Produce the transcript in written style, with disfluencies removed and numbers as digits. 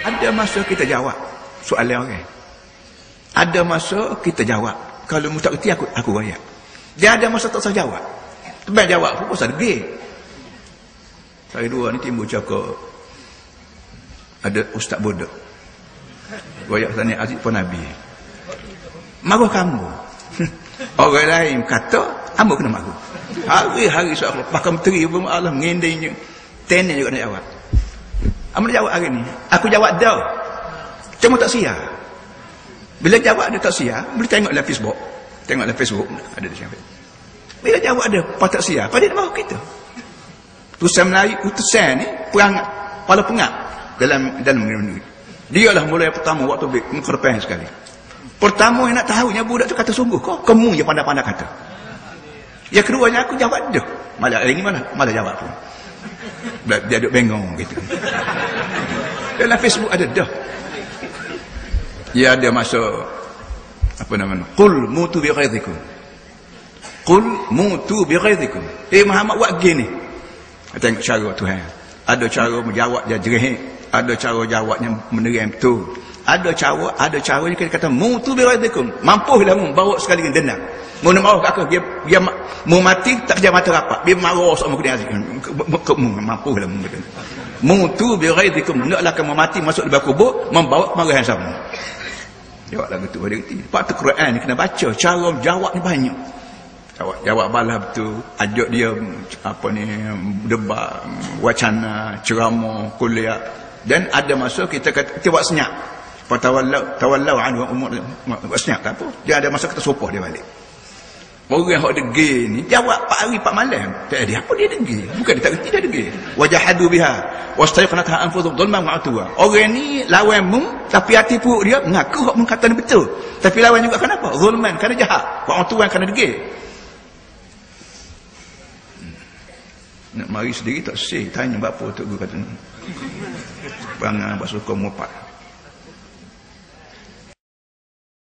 Ada masa kita jawab soalan orang. Ada masa kita jawab. Kalau mu tak reti aku royak. Dia ada masa tak usah jawab. Tebal jawab pun pasal degil. Saya dua ni timbul cakap ada ustaz bodoh. Royak sana Aziz pun Nabi. Marah kamu. Orang lain kata, hamba kena marah. Hari-hari soal pakai menteri pun Allah mengendainya. Tenan juga nak jawab. Hamba jawab hari ni. Aku jawab dah. Cuma tak siap. Bila jawab dia tak siap, boleh tengoklah Facebook. Tengoklah Facebook ada di sana. Bila jawab dia pas tak siap, pada dia marah kita. Utusan Melayu, utusan ni perang kepala pengap dalam negeri. Dialah mulai pertama waktu mengkerpeng sekali. Pertama yang nak tahunya budak tu kata sungguh kau kamu je pandai-pandai kata. Yang keduanya aku jawab dah. Malah ini mana? Malah jawab pun. Dia duduk bengong gitu. Dalam Facebook ada dah. Ya ada masa apa namanya? Qul mutu bi ghaidhikum. Qul mutu bi ghaidhikum. Muhammad buat gini. Tengok cara Tuhan. Ada cara menjawab dia jerih, ada cara jawabnya menerang betul. Ada cara dia kata mutu bi ghaidhikum. Mampulah mu bawa sekali dengan dendam. Mu nak marah kat aku dia mu mati tak kerja mata rapat. Dia marah sama kena aziz. Mampulah mu kata. Mutu bi ghaidhikum. Naklah kamu mati masuk dalam kubur membawa kemarahan sama. Jawab lagu tu pada reti. Lepas tu Quran ni kena baca. Cara jawab ni banyak. Jawab balas betul. Ajak dia apa ni debat, wacana, ceramah, kuliah. Dan ada masa kita kata kita buat senyap. Tawallau anhu umur buat senyap tak apa. Dia ada masa kita sopah dia balik. Orang yang degil ni jawab 4 hari 4 malam. Tak ada apa dia degil. Bukan dia tak reti dia degil. Wajahadu biha wastaiqanatha anfusuhum dhulman wa atwa. Orang ni lawan mu tapi hati perut dia mengaku hak mu kata ni betul. Tapi lawan juga kenapa? Zulman kerana jahat. Wa atwa kerana degil. Nak mari sendiri tak sih tanya apa tok guru kata. Bang abang suka mopat.